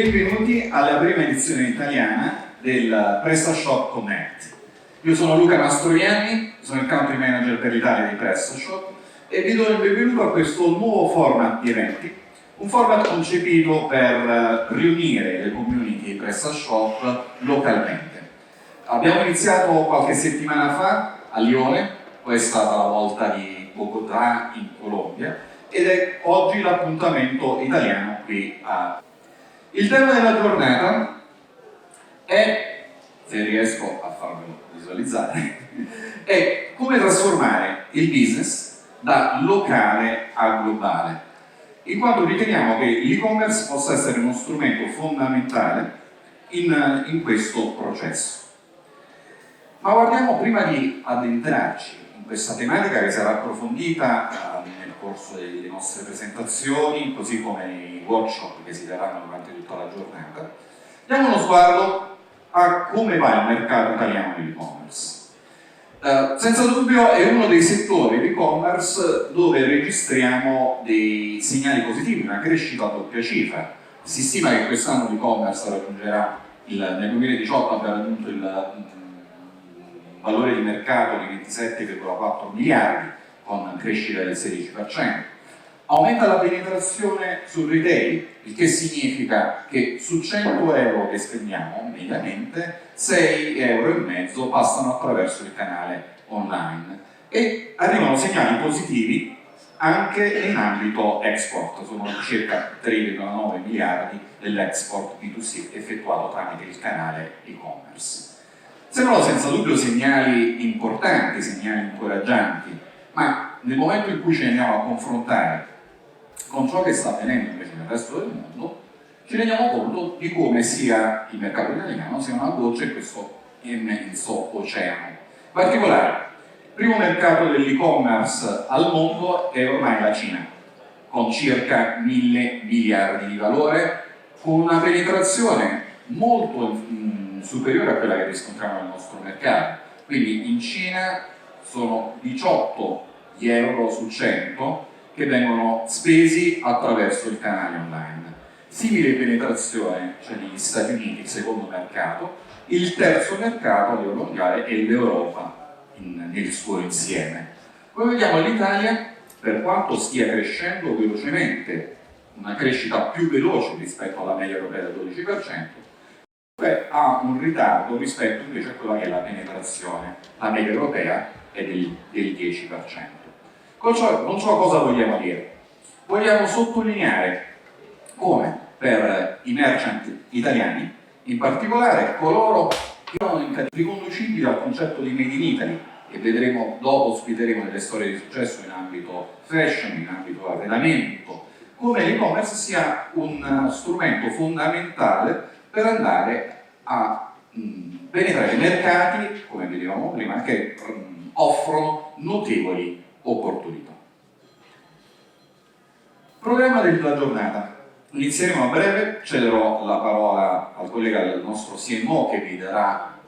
Benvenuti alla prima edizione italiana del PrestaShop Connect. Io sono Luca Mastroianni, sono il Country Manager per l'Italia di PrestaShop e vi do il benvenuto a questo nuovo format di eventi, un format concepito per riunire le community di PrestaShop localmente. Abbiamo iniziato qualche settimana fa a Lione, poi è stata la volta di Bogotà in Colombia ed è oggi l'appuntamento italiano qui a... Il tema della giornata è, se riesco a farvelo visualizzare, è come trasformare il business da locale a globale, in quanto riteniamo che l'e-commerce possa essere uno strumento fondamentale in questo processo. Ma guardiamo, prima di addentrarci in questa tematica che sarà approfondita nel corso delle nostre presentazioni, così come nei workshop che si terranno durante tutta la giornata, diamo uno sguardo a come va il mercato italiano dell'e-commerce. Senza dubbio è uno dei settori di e-commerce dove registriamo dei segnali positivi, una crescita a doppia cifra. Si stima che quest'anno l'e-commerce raggiungerà, nel 2018 abbia raggiunto il valore di mercato di 27,4 miliardi con crescita del 16%. Aumenta la penetrazione sul retail, il che significa che su 100 euro che spendiamo mediamente 6,5 euro passano attraverso il canale online e arrivano segnali positivi anche in ambito export, sono circa 3,9 miliardi dell'export B2C effettuato tramite il canale e-commerce. Sembrano senza dubbio segnali importanti, segnali incoraggianti, ma nel momento in cui ci andiamo a confrontare con ciò che sta avvenendo invece nel resto del mondo, ci rendiamo conto di come sia il mercato italiano sia una goccia in questo immenso oceano. In particolare, il primo mercato dell'e-commerce al mondo è ormai la Cina, con circa 1.000 miliardi di valore, con una penetrazione molto superiore a quella che riscontriamo nel nostro mercato. Quindi in Cina sono 18 gli euro su 100 che vengono spesi attraverso il canale online. Simile penetrazione c'è negli Stati Uniti, il secondo mercato. Il terzo mercato a livello mondiale è l'Europa nel suo insieme. Come vediamo l'Italia, per quanto stia crescendo velocemente, una crescita più veloce rispetto alla media europea del 12%, ha un ritardo rispetto invece a quella che è la penetrazione. La media europea è del 10%. Con ciò cosa vogliamo dire? Vogliamo sottolineare come per i merchant italiani, in particolare coloro che sono riconducibili al concetto di Made in Italy, che vedremo dopo, ospiteremo delle storie di successo in ambito fashion, in ambito arredamento, come l'e-commerce sia un strumento fondamentale per andare a penetrare mercati, come vedevamo prima, che offrono notevoli opportunità. Programma della giornata. Inizieremo a breve, cederò la parola al collega del nostro CMO che vi darà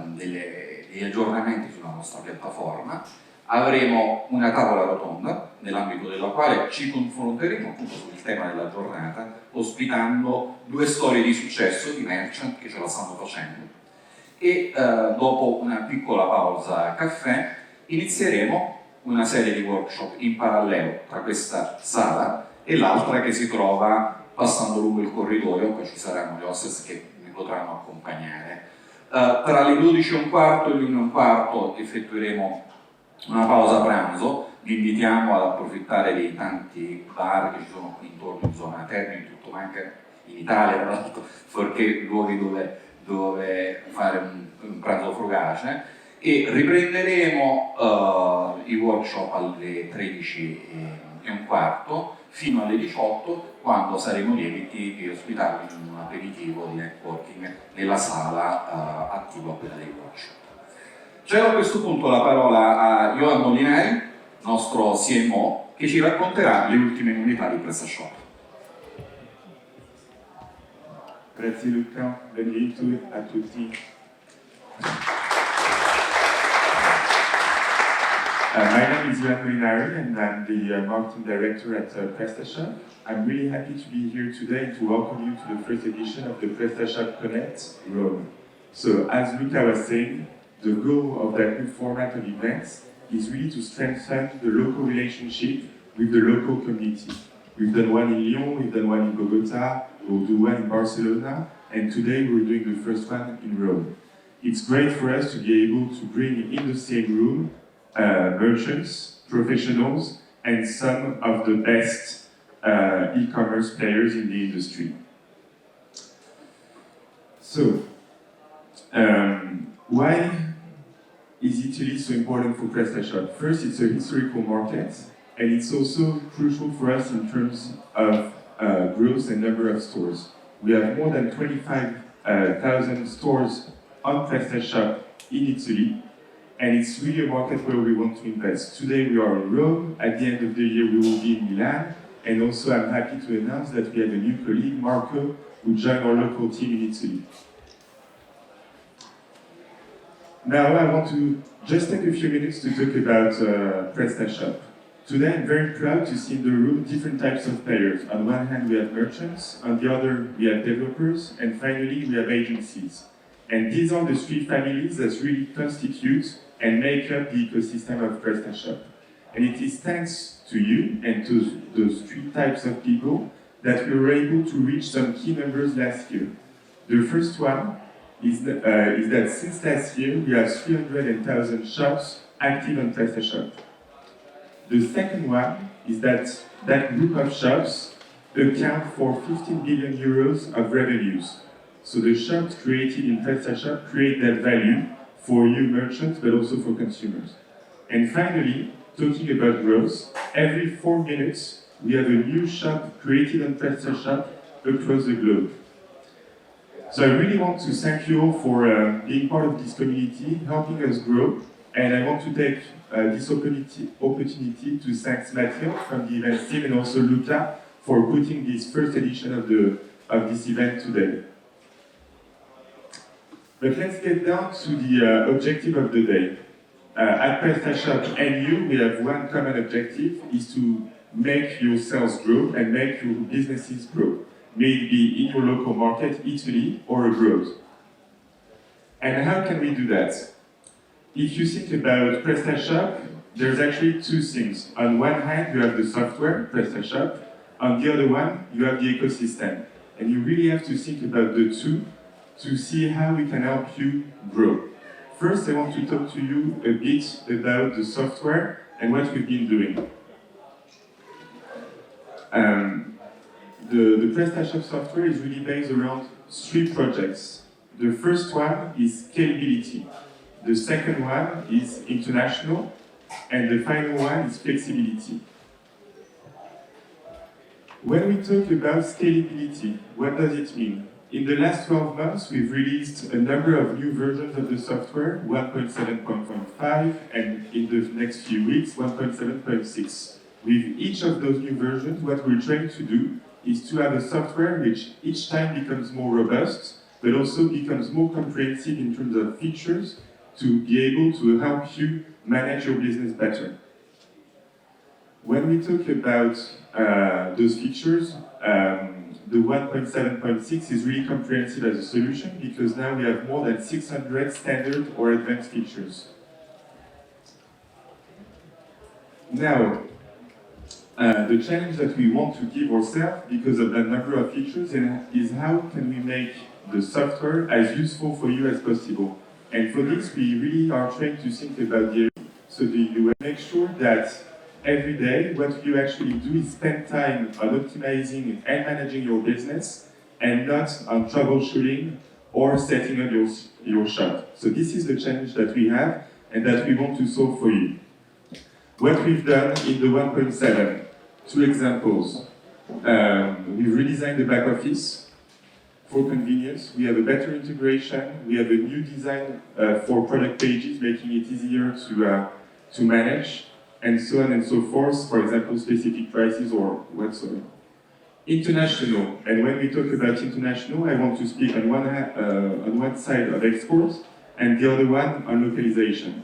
degli aggiornamenti sulla nostra piattaforma. Avremo una tavola rotonda nell'ambito della quale ci confronteremo appunto sul tema della giornata, ospitando 2 storie di successo di merchant che ce la stanno facendo e dopo una piccola pausa caffè inizieremo una serie di workshop in parallelo tra questa sala e l'altra che si trova passando lungo il corridoio. Poi ci saranno le hostess che mi potranno accompagnare. Tra le 12:15 e le 1:15 effettueremo una pausa pranzo. Vi invitiamo ad approfittare dei tanti bar che ci sono qui intorno in zona Termini, in tutto, ma anche in Italia, tra l'altro, fuorché luoghi dove fare un pranzo frugace, e riprenderemo i workshop alle 13:15 fino alle 18, quando saremo lieti di ospitarvi in un aperitivo di networking nella sala attiva a quella dei workshop. Cedo a questo punto la parola a Johan Molinari, nostro CMO, che ci racconterà le ultime novità di PrestaShop. Grazie Luca, benvenuti a tutti. My name is Ivan Molinari, and I'm the marketing director at PrestaShop. I'm really happy to be here today to welcome you to the first edition of the PrestaShop Connect Rome. So, as Luca was saying, the goal of that new format of events is really to strengthen the local relationship with the local community. We've done one in Lyon, we've done one in Bogota, we'll do one in Barcelona, and today we're doing the first one in Rome. It's great for us to be able to bring in the same room merchants, professionals, and some of the best e-commerce players in the industry. So, why is Italy so important for PrestaShop? First, it's a historical market, and it's also crucial for us in terms of growth and number of stores. We have more than 25,000 stores on PrestaShop in Italy, and it's really a market where we want to invest. Today we are in Rome, at the end of the year we will be in Milan, and also I'm happy to announce that we have a new colleague, Marco, who joined our local team in Italy. Now I want to just take a few minutes to talk about PrestaShop. Today I'm very proud to see in the room different types of players. On one hand we have merchants, on the other we have developers, and finally we have agencies. And these are the three families that really constitute and make up the ecosystem of PrestaShop. And it is thanks to you and to those three types of people that we were able to reach some key numbers last year. The first one is that since last year we have 300,000 shops active on PrestaShop. The second one is that group of shops account for 15 billion euros of revenues. So the shops created in PrestaShop create that value for you merchants, but also for consumers. And finally, talking about growth, every 4 minutes, we have a new shop created on PrestaShop across the globe. So I really want to thank you all for being part of this community, helping us grow, and I want to take this opportunity to thank Matteo from the events team and also Luca for putting this first edition of this event today. But let's get down to the objective of the day. At PrestaShop and you, we have one common objective, is to make your sales grow and make your businesses grow, may it be in your local market, Italy, or abroad. And how can we do that? If you think about PrestaShop, there's actually two things. On one hand, you have the software, PrestaShop. On the other one, you have the ecosystem. And you really have to think about the two to see how we can help you grow. First, I want to talk to you a bit about the software and what we've been doing. The PrestaShop software is really based around three projects. The first one is scalability. The second one is international. And the final one is flexibility. When we talk about scalability, what does it mean? In the last 12 months, we've released a number of new versions of the software, 1.7.5, and in the next few weeks, 1.7.6. With each of those new versions, what we're trying to do is to have a software which each time becomes more robust, but also becomes more comprehensive in terms of features to be able to help you manage your business better. When we talk about those features, the 1.7.6 is really comprehensive as a solution because now we have more than 600 standard or advanced features. Now, the challenge that we want to give ourselves because of the number of features is how can we make the software as useful for you as possible. And for this, we really are trying to think about the so you make sure that every day, what you actually do is spend time on optimizing and managing your business and not on troubleshooting or setting up your shop. So this is the challenge that we have and that we want to solve for you. What we've done in the 1.7, two examples. We've redesigned the back office for convenience. We have a better integration. We have a new design for product pages, making it easier to manage, and so on and so forth, for example, specific prices or whatsoever. International, and when we talk about international, I want to speak on one side of exports and the other one on localization.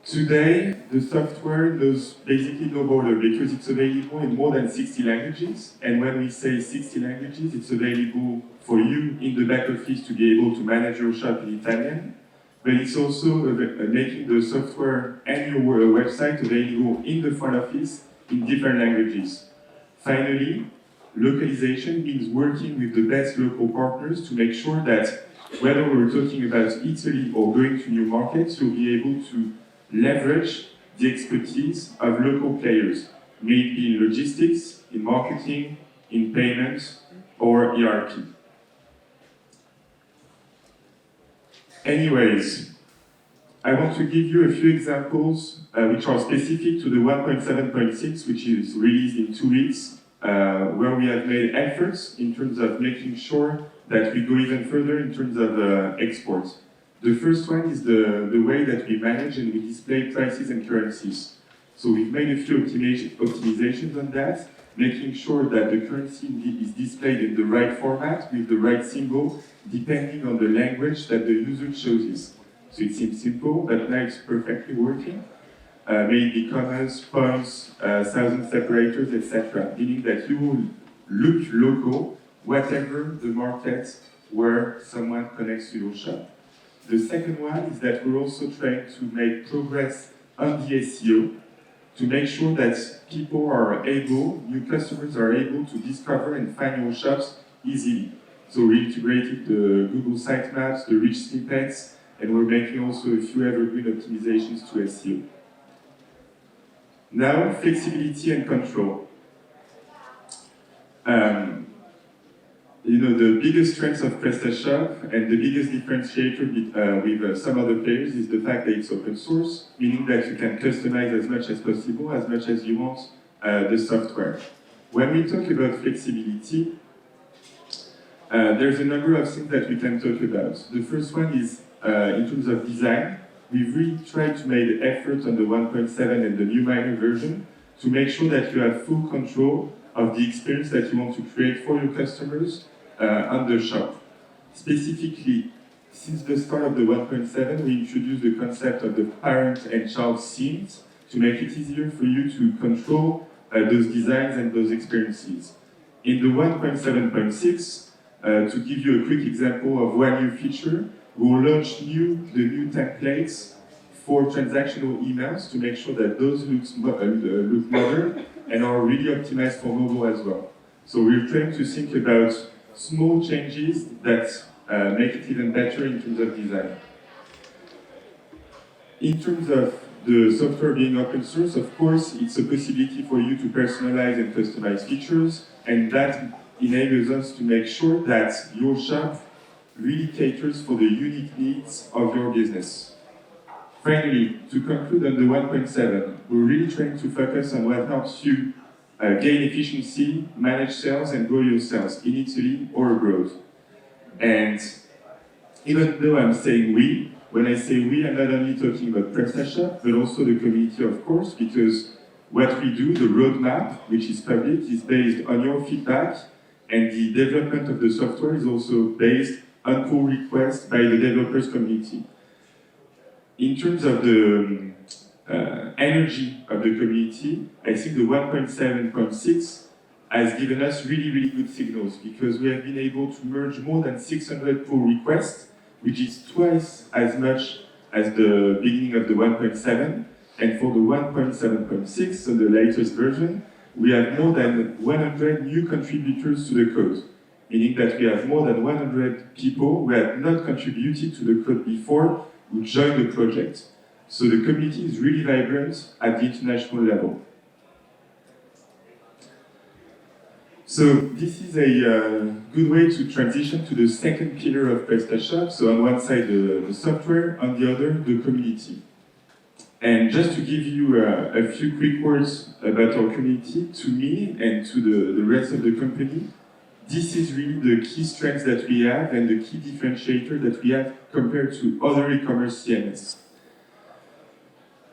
Today, the software knows basically no border because it's available in more than 60 languages. And when we say 60 languages, it's available for you in the back office to be able to manage your shop in Italian. But it's also making the software and your website available in the front office in different languages. Finally, localization means working with the best local partners to make sure that whether we're talking about Italy or going to new markets, you'll be able to leverage the expertise of local players, maybe in logistics, in marketing, in payments, or ERP. Anyways, I want to give you a few examples which are specific to the 1.7.6, which is released in 2 weeks, where we have made efforts in terms of making sure that we go even further in terms of exports. The first one is the way that we manage and we display prices and currencies. So we've made a few optimizations on that, making sure that the currency is displayed in the right format with the right symbol, depending on the language that the user chooses. So it seems simple, but now it's perfectly working. Maybe commas, points, thousand separators, etc. Meaning that you will look local, whatever the market where someone connects to your shop. The second one is that we're also trying to make progress on the SEO to make sure that people are able, new customers are able to discover and find your shops easily. So we integrated the Google sitemaps, the rich snippets, and we're making also a few evergreen optimizations to SEO. Now, flexibility and control. The biggest strength of PrestaShop and the biggest differentiator with some other players is the fact that it's open source, meaning that you can customize as much as possible, as much as you want the software. When we talk about flexibility, there's a number of things that we can talk about. The first one is in terms of design. We've really tried to make effort on the 1.7 and the new minor version to make sure that you have full control of the experience that you want to create for your customers on the shop. Specifically, since the start of the 1.7, we introduced the concept of the parent and child scenes to make it easier for you to control those designs and those experiences. In the 1.7.6, to give you a quick example of one new feature, we will launch the new templates for transactional emails to make sure that those look modern and are really optimized for mobile as well. So we're trying to think about small changes that make it even better in terms of design. In terms of the software being open source, of course, it's a possibility for you to personalize and customize features, and that enables us to make sure that your shop really caters for the unique needs of your business. Finally, to conclude on the 1.7, we're really trying to focus on what helps you gain efficiency, manage sales, and grow your sales in Italy or abroad. And even though I'm saying we, when I say we, I'm not only talking about PrestaShop, but also the community, of course, because what we do, the roadmap, which is public, is based on your feedback, and the development of the software is also based on pull requests by the developers community. In terms of the energy of the community, I think the 1.7.6 has given us really, really good signals because we have been able to merge more than 600 pull requests, which is twice as much as the beginning of the 1.7. And for the 1.7.6, so the latest version, we have more than 100 new contributors to the code, meaning that we have more than 100 people who had not contributed to the code before who joined the project. So the community is really vibrant at the international level. So this is a good way to transition to the second pillar of PrestaShop. So on one side, the software, on the other, the community. And just to give you a few quick words about our community, to me and to the rest of the company, this is really the key strengths that we have and the key differentiator that we have compared to other e-commerce CMS.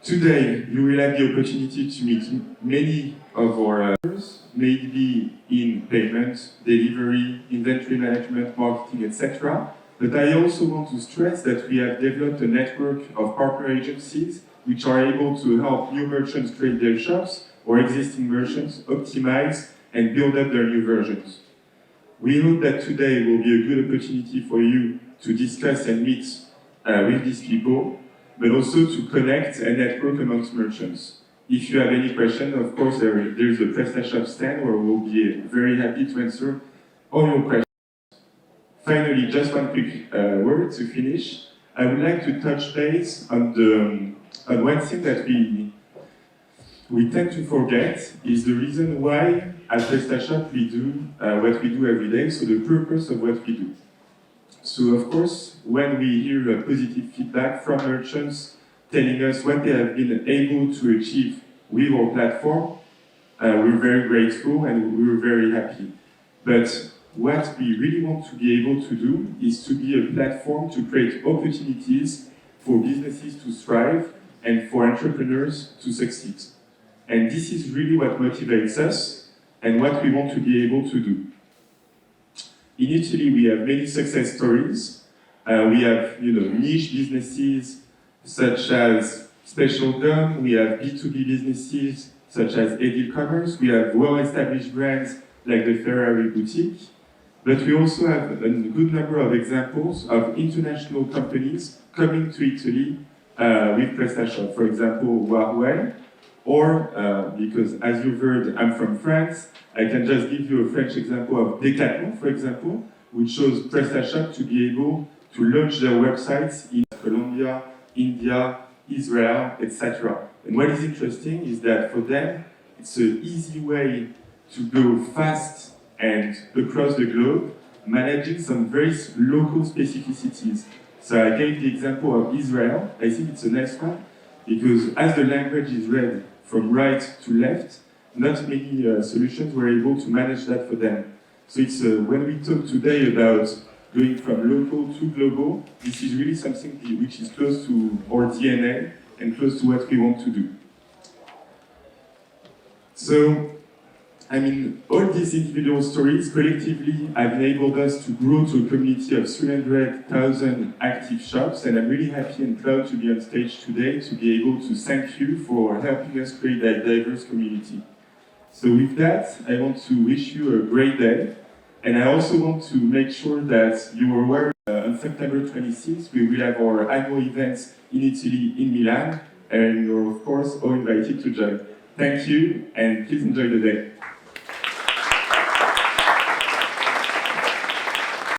Today, you will have the opportunity to meet many of our partners, maybe in payment, delivery, inventory management, marketing, etc. But I also want to stress that we have developed a network of partner agencies which are able to help new merchants create their shops or existing merchants optimize and build up their new versions. We hope that today will be a good opportunity for you to discuss and meet with these people, but also to connect and network amongst merchants. If you have any questions, of course, there's a PrestaShop stand where we'll be very happy to answer all your questions. Finally, just one quick word to finish. I would like to touch base on one thing that we tend to forget is the reason why at PrestaShop we do what we do every day, so the purpose of what we do. So of course, when we hear positive feedback from merchants telling us what they have been able to achieve with our platform, we're very grateful and we're very happy. But what we really want to be able to do is to be a platform to create opportunities for businesses to thrive and for entrepreneurs to succeed. And this is really what motivates us and what we want to be able to do. In Italy, we have many success stories. We have, niche businesses such as Special Gum. We have B2B businesses such as Edil Commerce. We have well-established brands like the Ferrari boutique. But we also have a good number of examples of international companies coming to Italy with PrestaShop. For example, Huawei, or because as you've heard, I'm from France, I can just give you a French example of Decathlon, for example, which shows PrestaShop to be able to launch their websites in Colombia, India, Israel, etc. And what is interesting is that for them, it's an easy way to go fast and across the globe, managing some very local specificities. So I gave the example of Israel. I think it's a nice one, because as the language is read from right to left, not many solutions were able to manage that for them. So it's when we talk today about going from local to global, this is really something which is close to our DNA and close to what we want to do. So, all these individual stories collectively have enabled us to grow to a community of 300,000 active shops, and I'm really happy and proud to be on stage today to be able to thank you for helping us create that diverse community. So with that, I want to wish you a great day, and I also want to make sure that you are aware on September 26th, we will have our annual events in Italy, in Milan, and you're of course all invited to join. Thank you, and please enjoy the day.